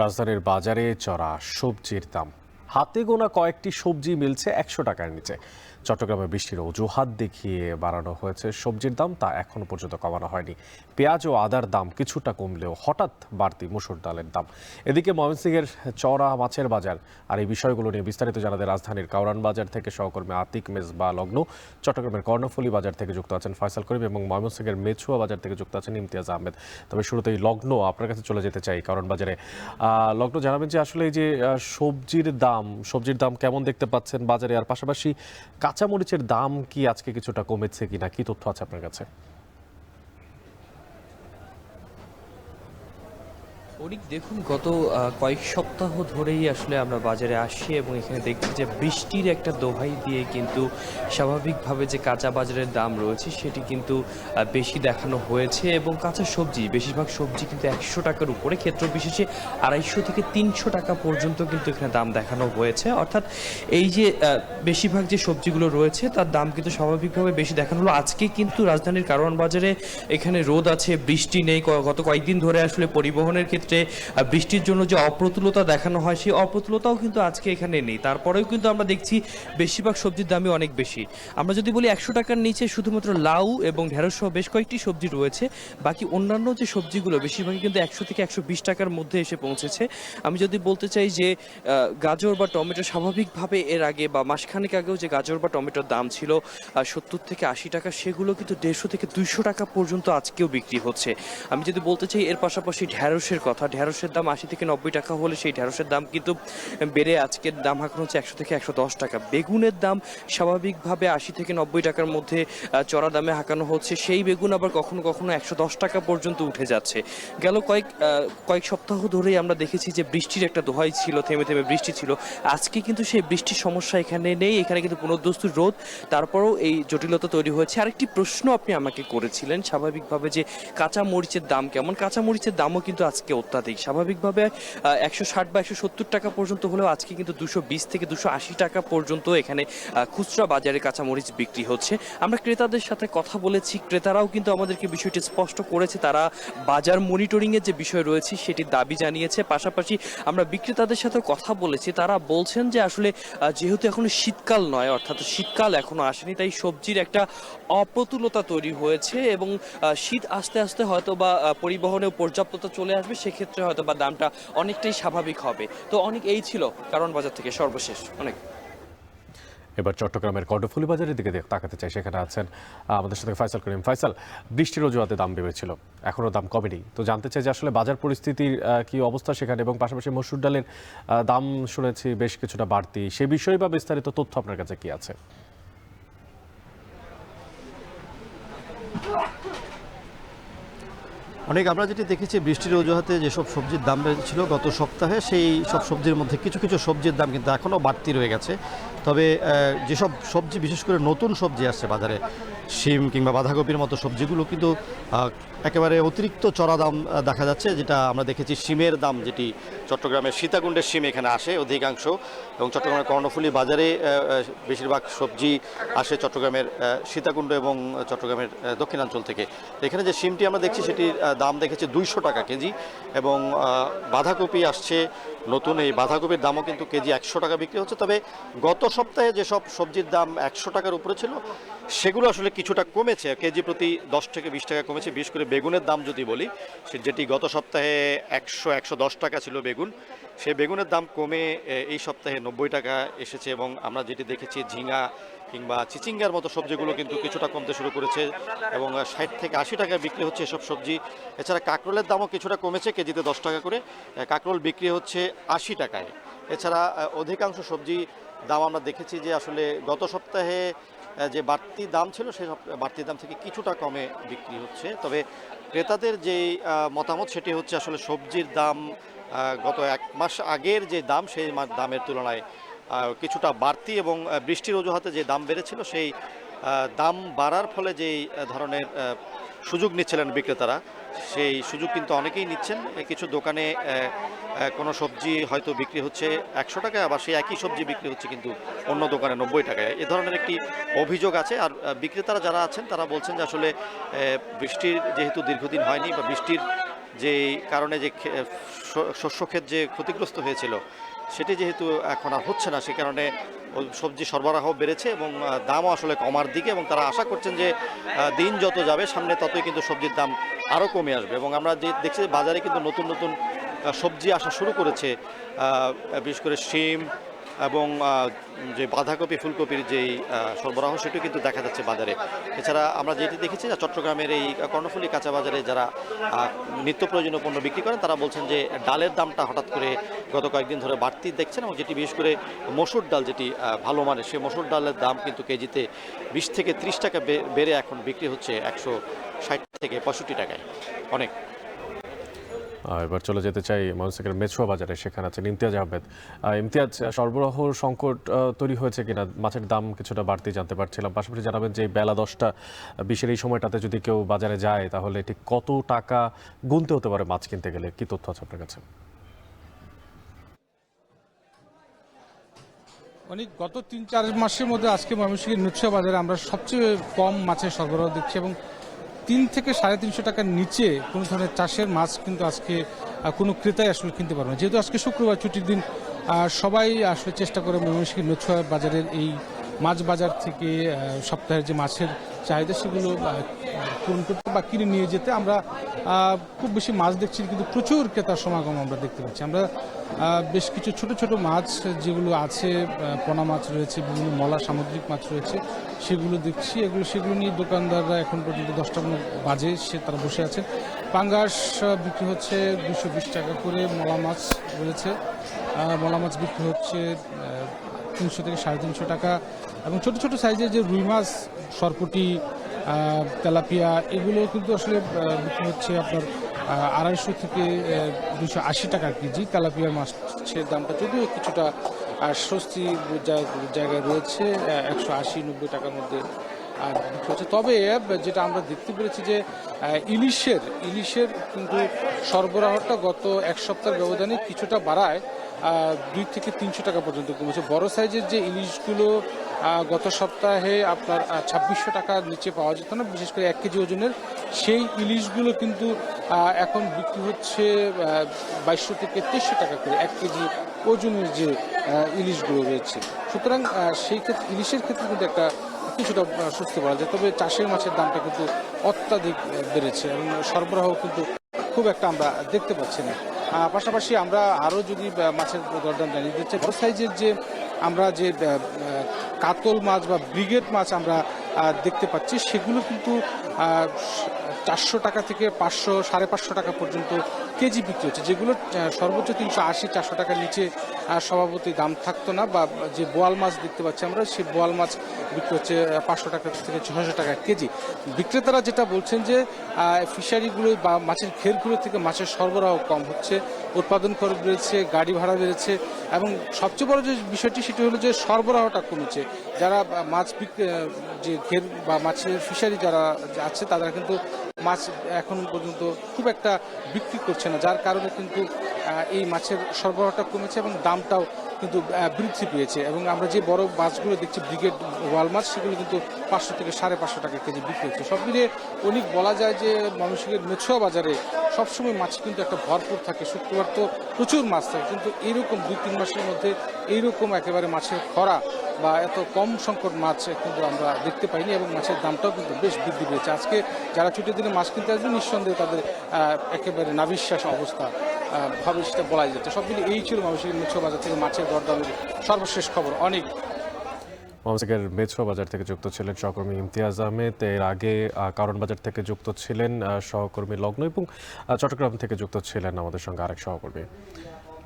রাজধানীর বাজারে চড়া সবজির দাম। হাতে গোনা কয়েকটি সবজি মিলছে 100 টাকার নিচে। চট্টগ্রামে বৃষ্টির অজুহাত দেখিয়ে বাড়ানো হয়েছে সবজির দাম, তা এখনো পর্যন্ত কমানো হয়নি। পেঁয়াজ ও আদার দাম কিছুটা কমলেও হঠাৎ বাড়তি মসুর ডালের দাম। এদিকে ময়মনসিংহের চড়া মাছের বাজার আর এই বিষয়গুলো নিয়ে বিস্তারিত জানাতে রাজধানীর কাউরান বাজার থেকে সহকর্মী আতিক মেজবা লগ্ন, চট্টগ্রামের কর্ণফুলী বাজার থেকে যুক্ত আছেন ফয়সাল করিম এবং ময়মনসিংহের মেছুয়া বাজার থেকে যুক্ত আছেন ইমতিয়াজ আহমেদ। তবে শুরুতেই লগ্ন, আপনার কাছে চলে যেতে চাই কাউরান বাজারে। লগ্ন, জানাবেন যে আসলে এই যে সবজির দাম কেমন দেখতে পাচ্ছেন বাজারে, আর পাশাপাশি কাঁচামরিচের দাম কি আজকে কিছুটা কমেছে কিনা, কি তথ্য আছে আপনার কাছে? দেখুন, গত কয়েক সপ্তাহ ধরেই আসলে আমরা বাজারে আসছি এবং এখানে দেখছি যে বৃষ্টির একটা দোহাই দিয়ে কিন্তু স্বাভাবিকভাবে যে কাঁচা বাজারের দাম রয়েছে সেটি কিন্তু বেশি দেখানো হয়েছে এবং কাঁচা সবজি, বেশিরভাগ সবজি কিন্তু 100 টাকার উপরে, ক্ষেত্র বিশেষে 250 থেকে 300 টাকা পর্যন্ত কিন্তু এখানে দাম দেখানো হয়েছে। অর্থাৎ এই যে বেশিরভাগ যে সবজিগুলো রয়েছে তার দাম কিন্তু স্বাভাবিকভাবে বেশি দেখানো হলো। আজকে কিন্তু রাজধানীর কারওয়ান বাজারে এখানে রোদ আছে, বৃষ্টি নেই। গত কয়েকদিন ধরে আসলে পরিবহনের ক্ষেত্রে বৃষ্টির জন্য যে অপ্রতুলতা দেখানো হয় সেই অপ্রতুলতাও কিন্তু আজকে এখানে নেই। তারপরেও কিন্তু আমরা দেখছি বেশিরভাগ সবজির দামই অনেক বেশি। আমরা যদি বলি 100 টাকার নিচে শুধুমাত্র লাউ এবং ঢেঁড়স সহ বেশ কয়েকটি সবজি রয়েছে, বাকি অন্যান্য যে সবজিগুলো বেশিরভাগই কিন্তু 100 থেকে 120 টাকার মধ্যে এসে পৌঁছেছে। আমি যদি বলতে চাই যে গাজর বা টমেটো স্বাভাবিকভাবে এর আগে বা মাসখানেক আগেও যে গাজর বা টমেটোর দাম ছিল 70 থেকে 80 টাকা, সেগুলো কিন্তু 150 থেকে 200 টাকা পর্যন্ত আজকেও বিক্রি হচ্ছে। আমি যদি বলতে চাই এর পাশাপাশি ঢেঁড়সের কথা, ঢেঁড়সের দাম 80 থেকে 90 টাকা হলে সেই ঢেঁড়সের দাম কিন্তু বেড়ে আজকের দাম এখন হচ্ছে 100 থেকে 110 টাকা। বেগুনের দাম স্বাভাবিকভাবে 80 থেকে 90 টাকার মধ্যে চড়া দামে হাঁকানো হচ্ছে, সেই বেগুন আবার কখনো কখনো 110 টাকা পর্যন্ত উঠে যাচ্ছে। গেল কয়েক সপ্তাহ ধরেই আমরা দেখেছি যে বৃষ্টির একটা দোহাই ছিল, থেমে থেমে বৃষ্টি ছিল। আজকে কিন্তু সেই বৃষ্টির সমস্যা এখানে নেই, এখানে কিন্তু পুনর্দস্তুর রোদ। তারপরেও এই জটিলতা তৈরি হয়েছে। আরেকটি প্রশ্ন আপনি আমাকে করেছিলেন স্বাভাবিকভাবে যে কাঁচা মরিচের দাম কেমন। কাঁচা মরিচের দামও কিন্তু আজকে অত্যাধিক। স্বাভাবিকভাবে 160 বা 170 টাকা পর্যন্ত হলেও আজকে কিন্তু 220 থেকে 280 টাকা পর্যন্ত এখানে খুচরা বাজারে কাঁচামরিচ বিক্রি হচ্ছে। আমরা ক্রেতাদের সাথে কথা বলেছি, ক্রেতারাও কিন্তু আমাদেরকে বিষয়টি স্পষ্ট করেছে। তারা বাজার মনিটরিংয়ের যে বিষয় রয়েছে সেটির দাবি জানিয়েছে। পাশাপাশি আমরা বিক্রেতাদের সাথে কথা বলেছি, তারা বলছেন যে আসলে যেহেতু এখনো শীতকাল নয়, অর্থাৎ শীতকাল এখনো আসেনি, তাই সবজির একটা অপ্রতুলতা তৈরি হয়েছে এবং শীত আস্তে আস্তে হয়তো বা পরিবহনেও পর্যাপ্ততা চলে আসবে, সেক্ষেত্রে হয়তো বা দামটা অনেকটাই স্বাভাবিক হবে। তো এই ছিল কারণ বাজার থেকে সর্বশেষ। এবার চট্টগ্রামের কর্ণফুলী বাজারের দিকে তাকাতে চাই, সেখানে আছেন আমাদের সাথে ফয়সাল করিম। ফয়সাল, বৃষ্টির অজুহাতে দাম বেড়েছিল, এখনও দাম কমেনি, তো জানতে চাই যে আসলে বাজার পরিস্থিতির কি অবস্থা সেখানে, এবং পাশাপাশি মসুর ডালের দাম শুনেছি বেশ কিছুটা বাড়তি, সে বিষয়ে বা বিস্তারিত তথ্য আপনার কাছে কি আছে? আমরা যেটি দেখেছি, বৃষ্টির অজুহাতে যেসব সবজির দাম বেড়েছিল গত সপ্তাহে, সেই সব সবজির মধ্যে কিছু কিছু সবজির দাম কিন্তু এখনও বাড়তি রয়ে গেছে। তবে যেসব সবজি, বিশেষ করে নতুন সবজি আসছে বাজারে, শিম কিংবা বাঁধাকপির মতো সবজিগুলো কিন্তু একেবারে অতিরিক্ত চড়া দাম দেখা যাচ্ছে। যেটা আমরা দেখেছি শিমের দাম, যেটি চট্টগ্রামের সীতাকুণ্ডের শিম এখানে আসে অধিকাংশ, এবং চট্টগ্রামের কর্ণফুলী বাজারে বেশিরভাগ সবজি আসে চট্টগ্রামের সীতাকুণ্ড এবং চট্টগ্রামের দক্ষিণাঞ্চল থেকে। এখানে যে শিমটি আমরা দেখছি সেটির দাম দেখেছি 200 টাকা কেজি, এবং বাঁধাকপি আসছে নতুন, এই বাঁধাকপির দামও কিন্তু কেজি 100 টাকা বিক্রি হচ্ছে। তবে গত সপ্তাহে যেসব সবজির দাম 100 টাকার উপরে ছিল সেগুলো আসলে কিছুটা কমেছে, কেজি প্রতি 10 থেকে 20 টাকা কমেছে। বিশেষ করে বেগুনের দাম যদি বলি, যেটি গত সপ্তাহে 100-110 টাকা ছিল বেগুন, সেই বেগুনের দাম কমে এই সপ্তাহে 90 টাকা এসেছে। এবং আমরা যেটি দেখেছি ঝিঙা কিংবা চিচিঙ্গার মতো সবজিগুলো কিন্তু কিছুটা কমতে শুরু করেছে এবং 60 থেকে 80 টাকা বিক্রি হচ্ছে এসব সবজি। এছাড়া কাঁকরোলের দামও কিছুটা কমেছে, কেজিতে 10 টাকা করে কাঁকরোল বিক্রি হচ্ছে 80 টাকায়। এছাড়া অধিকাংশ সবজি দাম আমরা দেখেছি যে আসলে গত সপ্তাহে যে বাড়তি দাম ছিল সেই বাড়তি দাম থেকে কিছুটা কমে বিক্রি হচ্ছে। তবে ক্রেতাদের যেই মতামত সেটি হচ্ছে আসলে সবজির দাম গত 1 মাস আগের যে দাম সেই দামের তুলনায় কিছুটা বাড়তি, এবং বৃষ্টির অজুহাতে যে দাম বেড়েছিল সেই দাম বাড়ার ফলে যেই ধরনের সুযোগ নিচ্ছিলেন বিক্রেতারা, সেই সুযোগ কিন্তু অনেকেই নিচ্ছেন। কিছু দোকানে কোনো সবজি হয়তো বিক্রি হচ্ছে 100 টাকায়, আবার সেই একই সবজি বিক্রি হচ্ছে কিন্তু অন্য দোকানে 90 টাকায়। এ ধরনের একটি অভিযোগ আছে। আর বিক্রেতারা যারা আছেন তারা বলছেন যে আসলে বৃষ্টির যেহেতু দীর্ঘদিন হয়নি, বা বৃষ্টির যে কারণে যে শস্য ক্ষেত যে ক্ষতিগ্রস্ত হয়েছিল সেটি যেহেতু এখন আর হচ্ছে না, সে কারণে সবজি সরবরাহ বেড়েছে এবং দামও আসলে কমার দিকে, এবং তারা আশা করছেন যে দিন যত যাবে সামনে ততই কিন্তু সবজির দাম আরও কমে আসবে। এবং আমরা যে দেখছি বাজারে কিন্তু নতুন নতুন সবজি আসা শুরু করেছে, বিশেষ করে শিম এবং যে বাঁধাকপি ফুলকপির যেই সরবরাহ সেটিও কিন্তু দেখা যাচ্ছে বাজারে। এছাড়া আমরা যেটি দেখেছি যে চট্টগ্রামের এই কর্ণফুলী কাঁচা বাজারে যারা নিত্য প্রয়োজনীয় পণ্য বিক্রি করেন তারা বলছেন যে ডালের দামটা হঠাৎ করে গত কয়েকদিন ধরে বাড়তি দেখছেন, এবং যেটি বিশেষ করে মসুর ডাল যেটি ভালো মানের, সেই মসুর ডালের দাম কিন্তু কেজিতে 20 থেকে 30 টাকা বেড়ে এখন বিক্রি হচ্ছে 160 থেকে 65 টাকায়। অনেক। এবার চলে যেতে চাই ময়মনসিংহের মেছুয়া বাজারে, সেখানে আছেন ইমতিয়াজ আহমেদ। ইমতিয়াজ, সরবরাহ সংকট তৈরি হয়েছে কিনা, মাছের দাম কিছুটা বাড়তি জানতে পারছিলাম, পাশাপাশি জানাবেন যে বেলা 10টা 20 এই সময়টাতে যদি কেউ বাজারে যায় তাহলে ঠিক কত টাকা গুনতে হতে পারে মাছ কিনতে গেলে, কি তথ্য আছে আপনার কাছে? অনেক গত 3-4 মাসের মধ্যে আজকে ময়মনসিংহের মেছুয়া বাজারে আমরা সবচেয়ে কম মাছের সরবরাহ দেখছি, এবং 3 থেকে 350 টাকার নিচে কোনো ধরনের চাষের মাছ কিন্তু আজকে কোনো ক্রেতাই আসলে কিনতে পারবে না। যেহেতু আজকে শুক্রবার ছুটির দিন, সবাই আসলে চেষ্টা করে ময়মনসিংহের মেছুয়া বাজারের এই মাছ বাজার থেকে সপ্তাহের যে মাছের চাহিদা সেগুলো পূরণ করতে বা কিনে নিয়ে যেতে। আমরা খুব বেশি মাছ দেখছি, কিন্তু প্রচুর ক্রেতার সমাগম আমরা দেখতে পাচ্ছি। আমরা বেশ কিছু ছোট ছোট মাছ যেগুলো আছে, পোনা মাছ রয়েছে, বিভিন্ন মলা সামুদ্রিক মাছ রয়েছে, সেগুলো দেখছি। সেগুলো নিয়ে দোকানদাররা এখন পর্যন্ত 10টা বাজে তারা বসে আছেন। পাঙ্গাস বিক্রি হচ্ছে 220 টাকা করে, মলা মাছ রয়েছে, মলা মাছ বিক্রি হচ্ছে 300 থেকে 350 টাকা, এবং ছোট ছোট সাইজের যে রুই মাছ, সরপুটি, তেলাপিয়া, এগুলো কিন্তু আসলে বিক্রি হচ্ছে আপনার 250 থেকে 280 টাকা কেজি। তেলাপিয়ার মাছের দামটা যদিও কিছুটা স্বস্তি জায়গায় রয়েছে, 180-90 টাকার মধ্যে বিক্রি হচ্ছে। তবে যেটা আমরা দেখতে পেরেছি যে ইলিশের কিন্তু সরবরাহটা গত এক সপ্তাহের ব্যবধানে কিছুটা বাড়ায় 2 থেকে 300 টাকা পর্যন্ত কমেছে। বড় সাইজের যে ইলিশগুলো গত সপ্তাহে আপনার 2600 টাকার নিচে পাওয়া যেত না, বিশেষ করে 1 কেজি ওজনের, সেই ইলিশগুলো কিন্তু এখন বিক্রি হচ্ছে 2200 থেকে 2300 টাকা করে 1 কেজি ওজনের যে ইলিশগুলো রয়েছে। সুতরাং সেই ক্ষেত্রে ইলিশের ক্ষেত্রে কিন্তু একটা কিছুটা স্বস্তি পাওয়া যায়। তবে চাষের মাছের দামটা কিন্তু অত্যাধিক বেড়েছে, এবং সরবরাহ কিন্তু খুব একটা আমরা দেখতে পাচ্ছি না। পাশাপাশি আমরা আরও যদি মাছের দরদাম জানিয়ে দিচ্ছি, বড় সাইজের যে আমরা যে কাতল মাছ বা ব্রিগেড মাছ আমরা দেখতে পাচ্ছি, সেগুলো কিন্তু 400 টাকা থেকে 500-550 টাকা পর্যন্ত কেজি বিক্রি হচ্ছে, যেগুলো সর্বোচ্চ 380-400 টাকার নিচে স্বভাবতই দাম থাকতো না। বা যে বোয়াল মাছ দেখতে পাচ্ছি আমরা, সেই বোয়াল মাছ বিক্রি হচ্ছে 500 টাকা থেকে 600 টাকা কেজি। বিক্রেতারা যেটা বলছেন যে ফিশারিগুলো বা মাছের ঘেরগুলো থেকে মাছের সরবরাহ কম হচ্ছে, উৎপাদন খরচ বেড়েছে, গাড়ি ভাড়া বেড়েছে, এবং সবচেয়ে বড় যে বিষয়টি সেটি হলো যে সরবরাহটা কমেছে। যারা মাছ যে ঘের বা মাছের ফিশারি যারা আছে তারা কিন্তু মাছ এখন পর্যন্ত খুব একটা বিক্রি করছে না, যার কারণে কিন্তু এই মাছের সরবরাহটা কমেছে এবং দামটাও কিন্তু বৃদ্ধি পেয়েছে। এবং আমরা যে বড় মাছগুলো দেখছি ব্রিগেড ওয়াল মাছ, সেগুলো কিন্তু 500 থেকে 550 টাকা কেজি বিক্রি হচ্ছে। সব মিলিয়ে অনেক বলা যায় যে ময়মনসিংহের মেছুয়া বাজারে সবসময় মাছ কিন্তু একটা ভরপুর থাকে। শুক্রবার তো প্রচুর মাছ থাকে, কিন্তু এইরকম 2-3 মাসের মধ্যে এইরকম একেবারে মাছের খরা বা এত কম সংকট মাছ কিন্তু আমরা দেখতে পাইনি, এবং মাছের দামটাও কিন্তু বেশ বৃদ্ধি পেয়েছে। আজকে যারা ছুটির দিনে মাছ কিনতে আসবে নিঃসন্দেহে তাদের একেবারে নাভিশ্বাস অবস্থা ভাবে সেটা বলাই যাচ্ছে। সব মিলিয়ে এই ছিল ময়মনসিংহের মেছুয়া বাজার থেকে মাছের দরদামের সর্বশেষ খবর। অনেক ময়মনসিংহের মেছুয়া বাজার থেকে যুক্ত ছিলেন সহকর্মী ইমতিয়াজ আহমেদ। এর আগে কারণ বাজার থেকে যুক্ত ছিলেন সহকর্মী লগ্ন, এবং চট্টগ্রাম থেকে যুক্ত ছিলেন আমাদের সঙ্গে আরেক সহকর্মী।